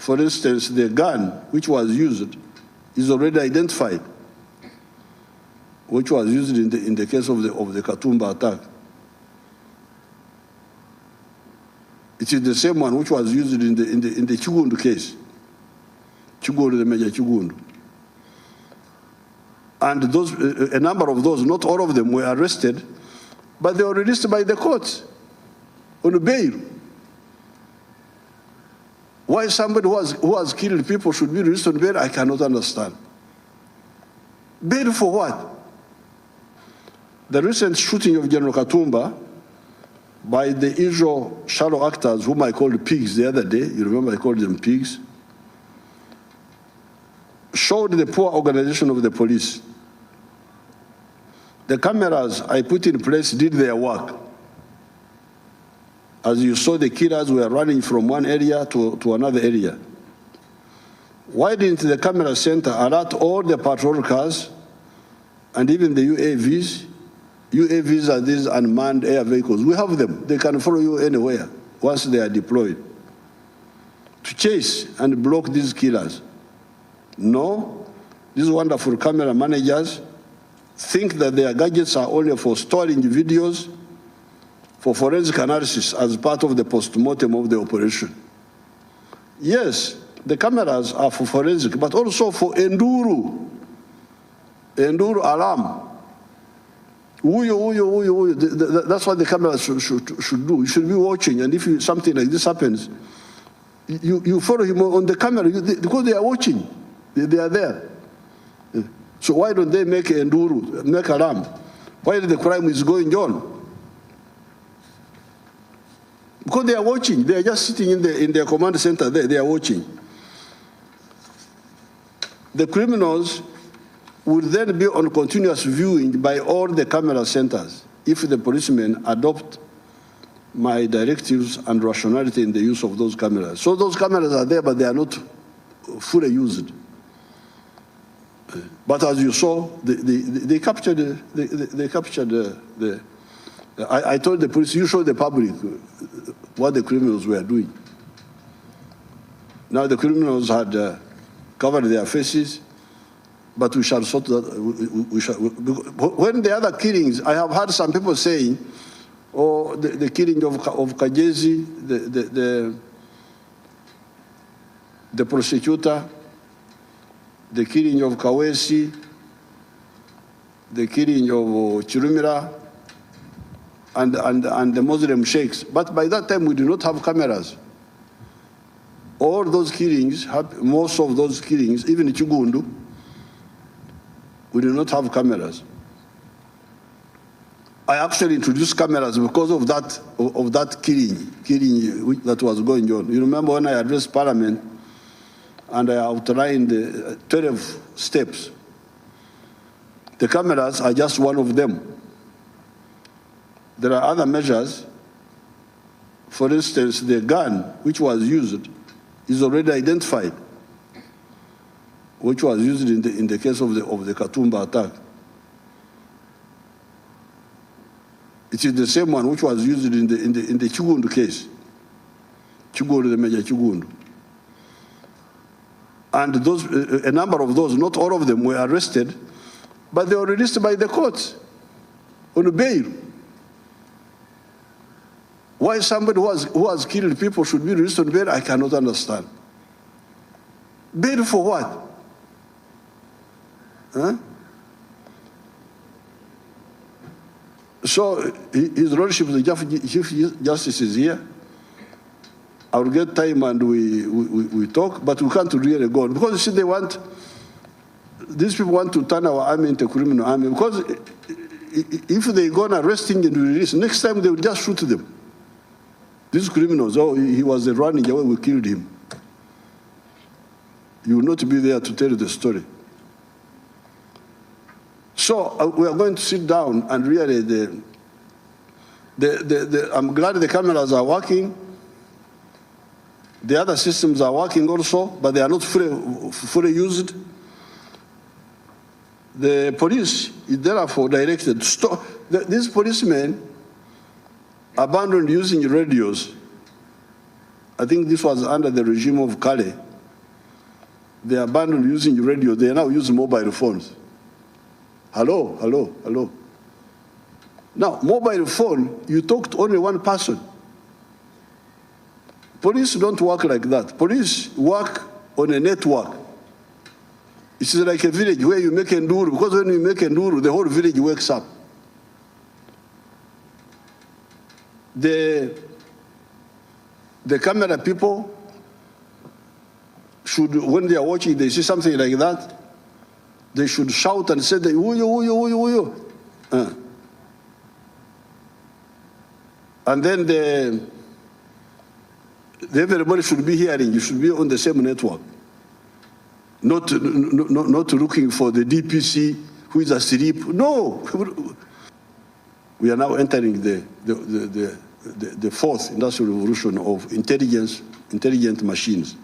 For instance, the gun which was used is already identified, which was used in the case of the Katumba attack. It is the same one which was used in the Chigundu case. Chigundu, the Major Chigundu. And those, a number of those, not all of them, were arrested, but they were released by the courts on bail. Why somebody who has killed people should be released on bail, I cannot understand. Bail for what? The recent shooting of General Katumba by the usual shadow actors, whom I called pigs the other day, you remember I called them pigs, showed the poor organization of the police. The cameras I put in place did their work. As you saw, the killers were running from one area to another area. Why didn't the camera center alert all the patrol cars and even the UAVs? UAVs are these unmanned air vehicles. We have them. They can follow you anywhere once they are deployed to chase and block these killers. No, these wonderful camera managers think that their gadgets are only for storing videos for forensic analysis as part of the post-mortem of the operation. Yes, the cameras are for forensic, but also for Enduru alarm. That's what the cameras should do. You should be watching, and if something like this happens, you follow him on the camera because they are watching. They are there. So why don't they make Enduru, make alarm? While the crime is going on? Because they are watching. They are just sitting in their command center there. They are watching. The criminals would then be on continuous viewing by all the camera centers if the policemen adopt my directives and rationality in the use of those cameras. So those cameras are there, but they are not fully used. But as you saw, they captured I told the police, you show the public what the criminals were doing. Now the criminals had covered their faces, but we shall sort that. When the other killings, I have heard some people saying, oh, the killing of Kajezi, the prosecutor, the killing of Kawesi, the killing of Chirumira, and the Muslim sheikhs. But by that time, we do not have cameras. All those killings, most of those killings, even in Chigundu, we do not have cameras. I actually introduced cameras because of that killing that was going on. You remember when I addressed Parliament and I outlined 12 steps. The cameras are just one of them. There are other measures. For instance, the gun which was used is already identified, which was used in the case of the Katumba attack. It is the same one which was used in the Chigundu case. Chigundu, the Major Chigundu. And those, a number of those, not all of them, were arrested, but they were released by the courts on bail. Why somebody who has killed people should be released on bail, I cannot understand. Bail for what? Huh? So His Lordship, the Chief Justice, is here. I will get time and we talk, but we can't really go on. Because you see, these people want to turn our army into a criminal army. Because if they go on arresting and release, next time they will just shoot them. These criminals, oh, he was running away, we killed him. You will not be there to tell the story. So we are going to sit down and really, I'm glad the cameras are working. The other systems are working also, but they are not fully used. The police is therefore directed to stop. These policemen abandoned using radios. I think this was under the regime of Kale. They abandoned using radio. They now use mobile phones. Hello, hello, hello. Now, mobile phone, you talk to only one person. Police don't work like that. Police work on a network. It's like a village where you make enduro, because when you make enduro, the whole village wakes up. The camera people should, when they are watching, they see something like that, they should shout and say, "Uyo, uyo, uyo, uyo." And then everybody should be hearing. You should be on the same network. Not looking for the DPC who is asleep. No. We are now entering the fourth industrial revolution of intelligent machines.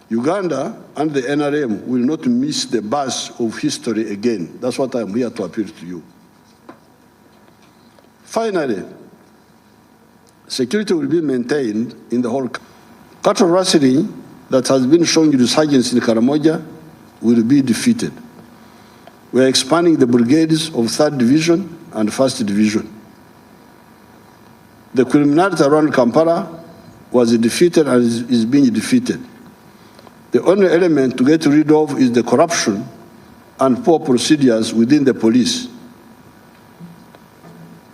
Uganda and the NRM will not miss the bus of history again. That's what I'm here to appeal to you. Finally, security will be maintained in the whole country. Cattle rustling that has been showing resurgence in Karamoja will be defeated. We are expanding the brigades of 3rd Division and 1st Division. The criminality around Kampala was defeated and is being defeated. The only element to get rid of is the corruption and poor procedures within the police.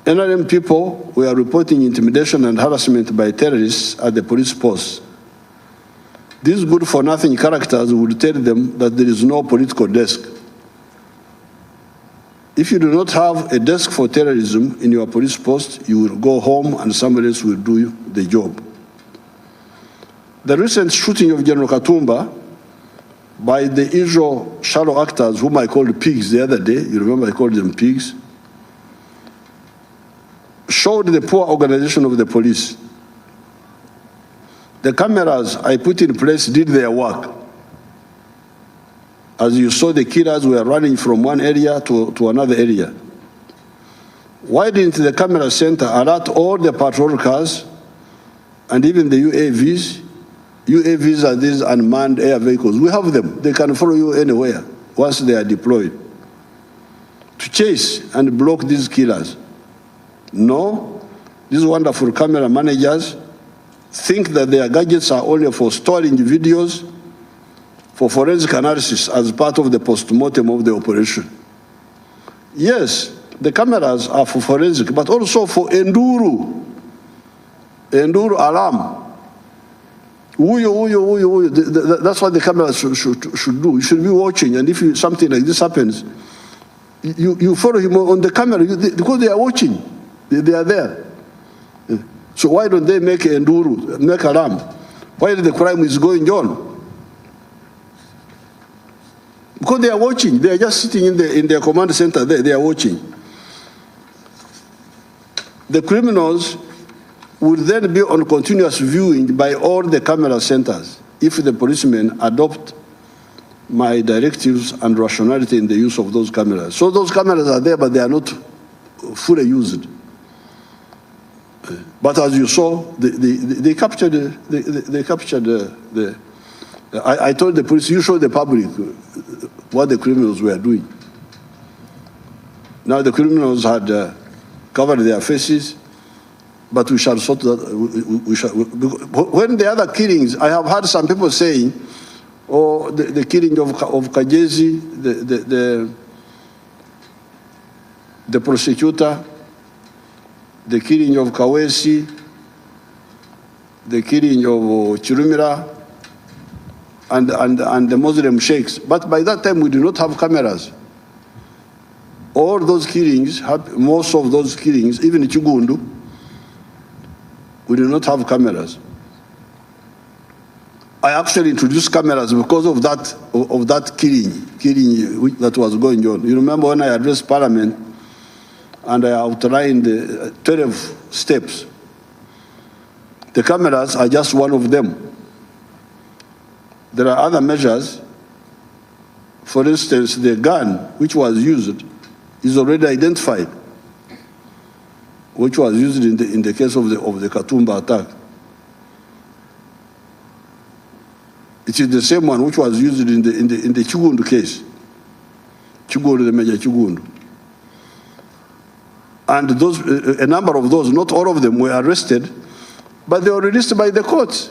NRM people were reporting intimidation and harassment by terrorists at the police posts. These good-for-nothing characters would tell them that there is no political desk. If you do not have a desk for terrorism in your police post, you will go home and somebody else will do the job. The recent shooting of General Katumba by the usual shallow actors, whom I called pigs the other day, you remember I called them pigs, showed the poor organization of the police. The cameras I put in place did their work. As you saw, the killers were running from one area to another area. Why didn't the camera center alert all the patrol cars and even the UAVs? UAVs are these unmanned air vehicles. We have them. They can follow you anywhere once they are deployed to chase and block these killers. No, these wonderful camera managers think that their gadgets are only for storing videos for forensic analysis as part of the post-mortem of the operation. Yes, the cameras are for forensic, but also for enduro alarm. That's what the cameras should do. You should be watching, and if something like this happens, you follow him on the camera because they are watching. They are there. So why don't they make enduro, make alarm, while the crime is going on? Because they are watching. They are just sitting in their command center there. They are watching. The criminals would then be on continuous viewing by all the camera centers if the policemen adopt my directives and rationality in the use of those cameras. So those cameras are there, but they are not fully used. But as you saw, they captured I told the police, you show the public what the criminals were doing. Now the criminals had covered their faces, but we shall sort that. When the other killings, I have heard some people saying, oh, the killing of Kajezi, the prosecutor, the killing of Kawesi, the killing of Chirumira, and the Muslim sheikhs. But by that time, we do not have cameras. All those killings, most of those killings, even in Chigundu, we do not have cameras. I actually introduced cameras because of that killing that was going on. You remember when I addressed Parliament and I outlined 12 steps. The cameras are just one of them. There are other measures. For instance, the gun which was used is already identified, which was used in the case of the Katumba attack. It is the same one which was used in the Chigundu case. Chigundu, the Major Chigundu. And those, a number of those, not all of them, were arrested, but they were released by the courts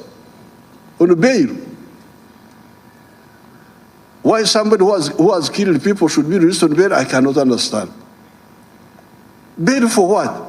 on bail. Why somebody who has killed people should be released on bail, I cannot understand. Bail for what?